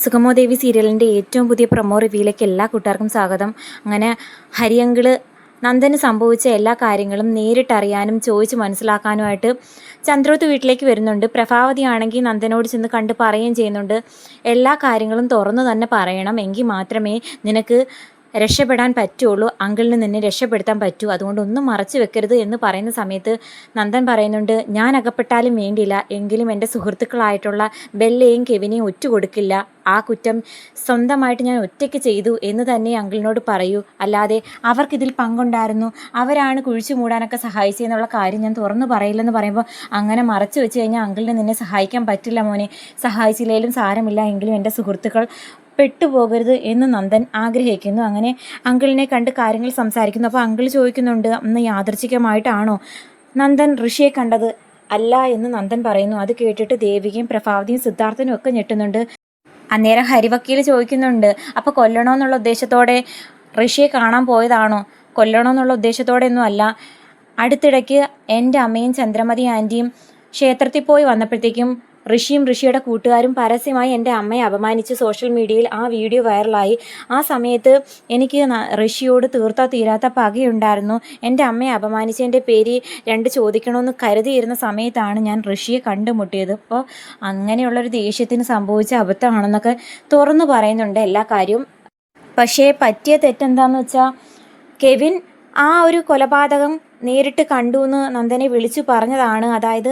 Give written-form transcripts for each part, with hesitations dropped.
സുഗമോ ദേവി സീരിയലിൻ്റെ ഏറ്റവും പുതിയ പ്രൊമോ റിവ്യൂയിലേക്ക് എല്ലാ കൂട്ടുകാർക്കും സ്വാഗതം. അങ്ങനെ ഹരിയങ്കിള് നന്ദന് സംഭവിച്ച എല്ലാ കാര്യങ്ങളും നേരിട്ടറിയാനും ചോദിച്ച് മനസ്സിലാക്കാനുമായിട്ട് ചന്ദ്രോത്ത് വീട്ടിലേക്ക് വരുന്നുണ്ട്. പ്രഭാവതി ആണെങ്കിൽ നന്ദനോട് ചെന്ന് കണ്ട് പറയുകയും ചെയ്യുന്നുണ്ട്. എല്ലാ കാര്യങ്ങളും തുറന്നു തന്നെ പറയണം, എങ്കിൽ മാത്രമേ നിനക്ക് രക്ഷപ്പെടാൻ പറ്റുള്ളൂ, അങ്കിളിന് നിന്നെ രക്ഷപ്പെടുത്താൻ പറ്റൂ, അതുകൊണ്ട് ഒന്നും മറച്ചു വെക്കരുത് എന്ന് പറയുന്ന സമയത്ത് നന്ദൻ പറയുന്നുണ്ട്, ഞാൻ അകപ്പെട്ടാലും വേണ്ടിയില്ല, എങ്കിലും എൻ്റെ സുഹൃത്തുക്കളായിട്ടുള്ള ബെല്ലയും കെവിനെയും ഒറ്റ കൊടുക്കില്ല. ആ കുറ്റം സ്വന്തമായിട്ട് ഞാൻ ഒറ്റയ്ക്ക് ചെയ്തു എന്ന് തന്നെ അങ്കിളിനോട് പറയൂ, അല്ലാതെ അവർക്കിതിൽ പങ്കുണ്ടായിരുന്നു, അവരാണ് കുഴിച്ചു മൂടാനൊക്കെ സഹായിച്ചതെന്നുള്ള കാര്യം ഞാൻ തുറന്നു പറയില്ലെന്ന് പറയുമ്പോൾ, അങ്ങനെ മറച്ചു വെച്ച് കഴിഞ്ഞാൽ അങ്കിളിന് നിന്നെ സഹായിക്കാൻ പറ്റില്ല മോനെ, സഹായിച്ചില്ലെങ്കിലും സാരമില്ല, എങ്കിലും എൻ്റെ സുഹൃത്തുക്കൾ പെട്ടുപോകരുത് എന്ന് നന്ദൻ ആഗ്രഹിക്കുന്നു. അങ്ങനെ അങ്കിളിനെ കണ്ട് കാര്യങ്ങൾ സംസാരിക്കുന്നു. അപ്പോൾ അങ്കിൾ ചോദിക്കുന്നുണ്ട്, അന്ന് യാദൃച്ഛികമായിട്ടാണോ നന്ദൻ ഋഷിയെ കണ്ടത്? അല്ല എന്ന് നന്ദൻ പറയുന്നു. അത് കേട്ടിട്ട് ദേവികയും പ്രഭാവതിയും സിദ്ധാർത്ഥനും ഒക്കെ ഞെട്ടുന്നുണ്ട്. അന്നേരം ഹരിവക്കീൽ ചോദിക്കുന്നുണ്ട്, അപ്പോൾ കൊല്ലണമെന്നുള്ള ഉദ്ദേശത്തോടെ ഋഷിയെ കാണാൻ പോയതാണോ? കൊല്ലണമെന്നുള്ള ഉദ്ദേശത്തോടെ ഒന്നും അല്ല. അടുത്തിടയ്ക്ക് എൻ്റെ അമ്മയും ചന്ദ്രമതി ആൻറ്റിയും ക്ഷേത്രത്തിൽ പോയി വന്നപ്പോഴത്തേക്കും ഋഷിയും ഋഷിയുടെ കൂട്ടുകാരും പരസ്യമായി എൻ്റെ അമ്മയെ അപമാനിച്ച് സോഷ്യൽ മീഡിയയിൽ ആ വീഡിയോ വൈറലായി. ആ സമയത്ത് എനിക്ക് ഋഷിയോട് തീർത്താ തീരാത്ത പകയുണ്ടായിരുന്നു. എൻ്റെ അമ്മയെ അപമാനിച്ചതിൻ്റെ പേര് രണ്ട് ചോദിക്കണമെന്ന് കരുതിയിരുന്ന സമയത്താണ് ഞാൻ ഋഷിയെ കണ്ടുമുട്ടിയത്. അപ്പോൾ അങ്ങനെയുള്ളൊരു ദേഷ്യത്തിന് സംഭവിച്ച അബദ്ധമാണെന്നൊക്കെ തുറന്നു പറയുന്നുണ്ട് എല്ലാ കാര്യവും. പക്ഷേ പറ്റിയ തെറ്റെന്താണെന്ന് വെച്ചാൽ കെവിൻ ആ ഒരു കൊലപാതകം നേരിട്ട് കണ്ടു എന്ന് നന്ദനെ വിളിച്ചു പറഞ്ഞതാണ്. അതായത്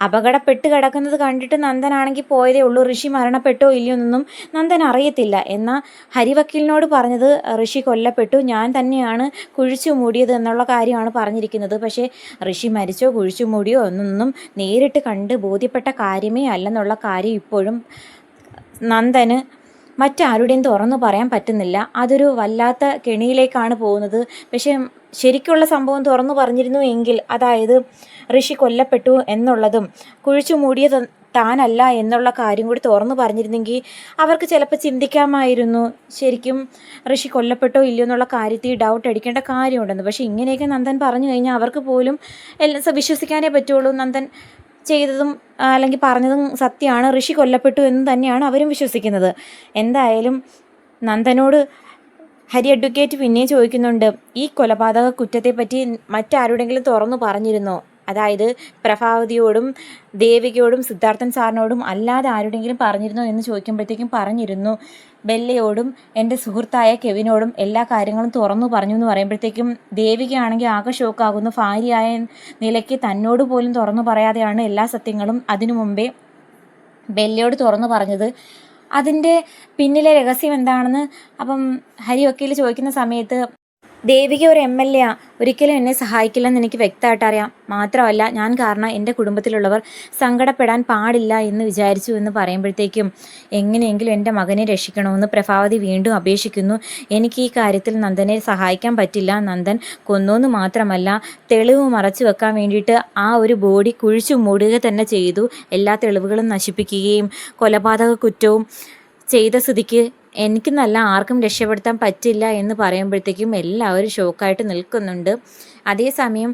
അപകടപ്പെട്ട് കിടക്കുന്നത് കണ്ടിട്ട് നന്ദനാണെങ്കിൽ പോയതേ ഉള്ളൂ, ഋഷി മരണപ്പെട്ടോ ഇല്ലയോ എന്നൊന്നും നന്ദൻ അറിയത്തില്ല. എന്നാൽ ഹരിവക്കീലിനോട് പറഞ്ഞത് ഋഷി കൊല്ലപ്പെട്ടു, ഞാൻ തന്നെയാണ് കുഴിച്ചു മൂടിയത് എന്നുള്ള കാര്യമാണ് പറഞ്ഞിരിക്കുന്നത്. പക്ഷേ ഋഷി മരിച്ചോ കുഴിച്ചു മൂടിയോ എന്നൊന്നും നേരിട്ട് കണ്ട് ബോധ്യപ്പെട്ട കാര്യമേ അല്ലെന്നുള്ള കാര്യം ഇപ്പോഴും നന്ദന് മറ്റാരുടെയും തുറന്നു പറയാൻ പറ്റുന്നില്ല. അതൊരു വല്ലാത്ത കെണിയിലേക്കാണ് പോകുന്നത്. പക്ഷേ ശരിക്കുള്ള സംഭവം തുറന്നു പറഞ്ഞിരുന്നു എങ്കിൽ, അതായത് ഋഷി കൊല്ലപ്പെട്ടു എന്നുള്ളതും കുഴിച്ചു മൂടിയത് താനല്ല എന്നുള്ള കാര്യം കൂടി തുറന്നു പറഞ്ഞിരുന്നെങ്കിൽ അവർക്ക് ചിലപ്പോൾ ചിന്തിക്കാമായിരുന്നു ശരിക്കും ഋഷി കൊല്ലപ്പെട്ടോ ഇല്ലയോ എന്നുള്ള കാര്യത്തിൽ ഡൗട്ട് അടിക്കേണ്ട കാര്യമുണ്ടെന്ന്. പക്ഷേ ഇങ്ങനെയൊക്കെ നന്ദൻ പറഞ്ഞു കഴിഞ്ഞാൽ അവർക്ക് പോലും വിശ്വസിക്കാനേ പറ്റുള്ളൂ. നന്ദൻ ചെയ്തതും അല്ലെങ്കിൽ പറഞ്ഞതും സത്യമാണ്, ഋഷി കൊല്ലപ്പെട്ടു എന്ന് തന്നെയാണ് അവരും വിശ്വസിക്കുന്നത്. എന്തായാലും നന്ദനോട് ഹരി അഡ്വക്കേറ്റ് പിന്നെയും ചോദിക്കുന്നുണ്ട്, ഈ കൊലപാതക കുറ്റത്തെപ്പറ്റി മറ്റാരുടെങ്കിലും തുറന്നു പറഞ്ഞിരുന്നോ? അതായത് പ്രഭാവതിയോടും ദേവികയോടും സിദ്ധാർത്ഥൻ സാറിനോടും അല്ലാതെ ആരുടെങ്കിലും പറഞ്ഞിരുന്നോ എന്ന് ചോദിക്കുമ്പോഴത്തേക്കും പറഞ്ഞിരുന്നു. ബെല്ലയോടും എൻ്റെ സുഹൃത്തായ കെവിനോടും എല്ലാ കാര്യങ്ങളും തുറന്നു പറഞ്ഞു എന്ന് പറയുമ്പോഴത്തേക്കും ദേവികയാണെങ്കിൽ ആകെ ഷോക്കാകുന്നു. ഭാര്യയായ നിലയ്ക്ക് തന്നോട് പോലും തുറന്നു പറയാതെയാണ് എല്ലാ സത്യങ്ങളും അതിനു മുമ്പേ ബെല്ലയോട് തുറന്നു പറഞ്ഞത്. അതിൻ്റെ പിന്നിലെ രഹസ്യം എന്താണെന്ന് അപ്പം ഹരി വക്കീൽ ചോദിക്കുന്ന സമയത്ത്, ദേവിക ഒരു MLA ഒരിക്കലും എന്നെ സഹായിക്കില്ലെന്ന് എനിക്ക് വ്യക്തമായിട്ട് അറിയാം. മാത്രമല്ല ഞാൻ കാരണം എൻ്റെ കുടുംബത്തിലുള്ളവർ സങ്കടപ്പെടാൻ പാടില്ല എന്ന് വിചാരിച്ചു എന്ന് പറയുമ്പോഴത്തേക്കും, എങ്ങനെയെങ്കിലും എൻ്റെ മകനെ രക്ഷിക്കണമെന്ന് പ്രഭാവതി വീണ്ടും അപേക്ഷിക്കുന്നു. എനിക്ക് ഈ കാര്യത്തിൽ നന്ദനെ സഹായിക്കാൻ പറ്റില്ല. നന്ദൻ കൊന്നോന്ന് മാത്രമല്ല, തെളിവ് മറച്ചു വെക്കാൻ വേണ്ടിയിട്ട് ആ ഒരു ബോഡി കുഴിച്ചു മൂടുക തന്നെ ചെയ്തു. എല്ലാ തെളിവുകളും നശിപ്പിക്കുകയും കൊലപാതക കുറ്റവും ചെയ്ത സ്ഥിതിക്ക് എനിക്കെന്നല്ല ആർക്കും രക്ഷപ്പെടുത്താൻ പറ്റില്ല എന്ന് പറയുമ്പോഴത്തേക്കും എല്ലാവരും ഷോക്കായിട്ട് നിൽക്കുന്നുണ്ട്. അതേസമയം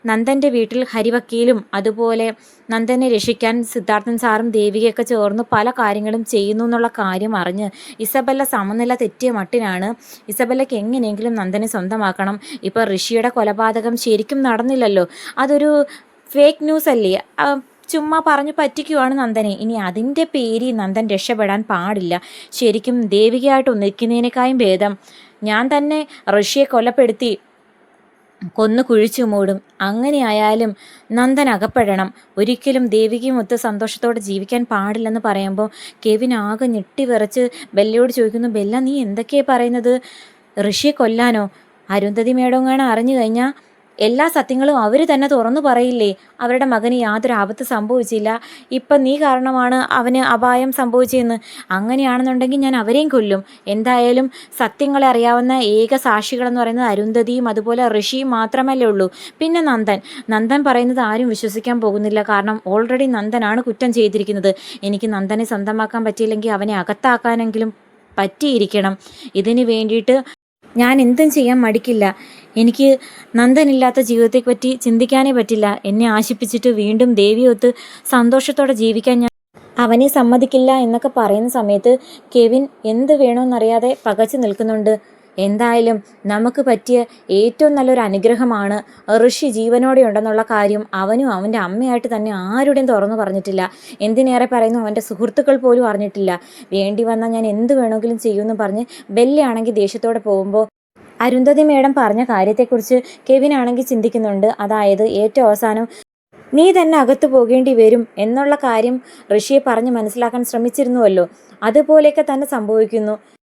നന്ദൻ്റെ വീട്ടിൽ ഹരിവക്കീലും അതുപോലെ നന്ദനെ രക്ഷിക്കാൻ സിദ്ധാർത്ഥൻ സാറും ദേവികയൊക്കെ ചേർന്ന് പല കാര്യങ്ങളും ചെയ്യുന്നു എന്നുള്ള കാര്യം അറിഞ്ഞ് ഇസബെല്ല സമനില തെറ്റിയ മട്ടിനാണ്. ഇസബെല്ലയ്ക്ക് എങ്ങനെയെങ്കിലും നന്ദനെ സ്വന്തമാക്കണം. ഇപ്പോൾ ഋഷിയുടെ കൊലപാതകം ശരിക്കും നടന്നില്ലല്ലോ, അതൊരു ഫേക്ക് ന്യൂസ് അല്ലേ, ചുമ്മാ പറഞ്ഞു പറ്റിക്കുവാണ് നന്ദനെ. ഇനി അതിൻ്റെ പേരിൽ നന്ദൻ രക്ഷപ്പെടാൻ പാടില്ല. ശരിക്കും ദേവികയായിട്ട് ഒന്നിക്കുന്നതിനേക്കാളും ഭേദം ഞാൻ തന്നെ ഋഷിയെ കൊലപ്പെടുത്തി കൊന്നു കുഴിച്ചു മൂടും. അങ്ങനെയായാലും നന്ദൻ അകപ്പെടണം. ഒരിക്കലും ദേവികയുമൊത്ത് സന്തോഷത്തോടെ ജീവിക്കാൻ പാടില്ലെന്ന് പറയുമ്പോൾ കെവിൻ ആകെ ഞെട്ടിവിറച്ച് ബെല്ലയോട് ചോദിക്കുന്നു, ബെല്ല നീ എന്തൊക്കെയാണ് പറയുന്നത്? ഋഷിയെ കൊല്ലാനോ? അരുന്ധതി മേഡങ്ങാണ് അറിഞ്ഞു കഴിഞ്ഞാൽ എല്ലാ സത്യങ്ങളും അവർ തന്നെ തുറന്നു പറയില്ലേ? അവരുടെ മകന് യാതൊരു ആപത്ത് സംഭവിച്ചില്ല, ഇപ്പം നീ കാരണമാണ് അവന് അപായം സംഭവിച്ചതെന്ന്. അങ്ങനെയാണെന്നുണ്ടെങ്കിൽ ഞാൻ അവരെയും കൊല്ലും. എന്തായാലും സത്യങ്ങളെ അറിയാവുന്ന ഏക സാക്ഷികളെന്ന് പറയുന്നത് അരുന്ധതിയും അതുപോലെ ഋഷിയും മാത്രമല്ലേ ഉള്ളൂ. പിന്നെ നന്ദൻ പറയുന്നത് ആരും വിശ്വസിക്കാൻ പോകുന്നില്ല. കാരണം ഓൾറെഡി നന്ദനാണ് കുറ്റം ചെയ്തിരിക്കുന്നത്. എനിക്ക് നന്ദനെ സ്വന്തമാക്കാൻ പറ്റിയില്ലെങ്കിൽ അവനെ അകത്താക്കാനെങ്കിലും പറ്റിയിരിക്കണം. ഇതിന് വേണ്ടിയിട്ട് ഞാൻ എന്തും ചെയ്യാൻ മടിക്കില്ല. എനിക്ക് നന്ദനില്ലാത്ത ജീവിതത്തെപ്പറ്റി ചിന്തിക്കാനേ പറ്റില്ല. എന്നെ ആശിപ്പിച്ചിട്ട് വീണ്ടും ദേവിയൊത്ത് സന്തോഷത്തോടെ ജീവിക്കാൻ ഞാൻ അവനെ സമ്മതിക്കില്ല എന്നൊക്കെ പറയുന്ന സമയത്ത് കെവിൻ എന്ത് വേണമെന്നറിയാതെ പകച്ചു നിൽക്കുന്നുണ്ട്. എന്തായാലും നമുക്ക് പറ്റിയ ഏറ്റവും നല്ലൊരു അനുഗ്രഹമാണ് ഋഷി ജീവനോടെ ഉണ്ടെന്നുള്ള കാര്യം അവനും അവൻ്റെ അമ്മയായിട്ട് തന്നെ ആരുടെയും തുറന്നു പറഞ്ഞിട്ടില്ല. എന്തിനേറെ പറയുന്നു, അവൻ്റെ സുഹൃത്തുക്കൾ പോലും അറിഞ്ഞിട്ടില്ല. വേണ്ടി വന്നാൽ ഞാൻ എന്ത് വേണമെങ്കിലും ചെയ്യുമെന്ന് പറഞ്ഞ് ബെല്ലയാണെങ്കിൽ ദേഷ്യത്തോടെ പോകുമ്പോൾ അരുന്ധതി മേഡം പറഞ്ഞ കാര്യത്തെക്കുറിച്ച് കെവിനാണെങ്കിൽ ചിന്തിക്കുന്നുണ്ട്. അതായത് ഏറ്റവും അവസാനം നീ തന്നെ അകത്തു പോകേണ്ടി വരും എന്നുള്ള കാര്യം ഋഷിയെ പറഞ്ഞ് മനസ്സിലാക്കാൻ ശ്രമിച്ചിരുന്നുവല്ലോ, അതുപോലെയൊക്കെ തന്നെ സംഭവിക്കുന്നു.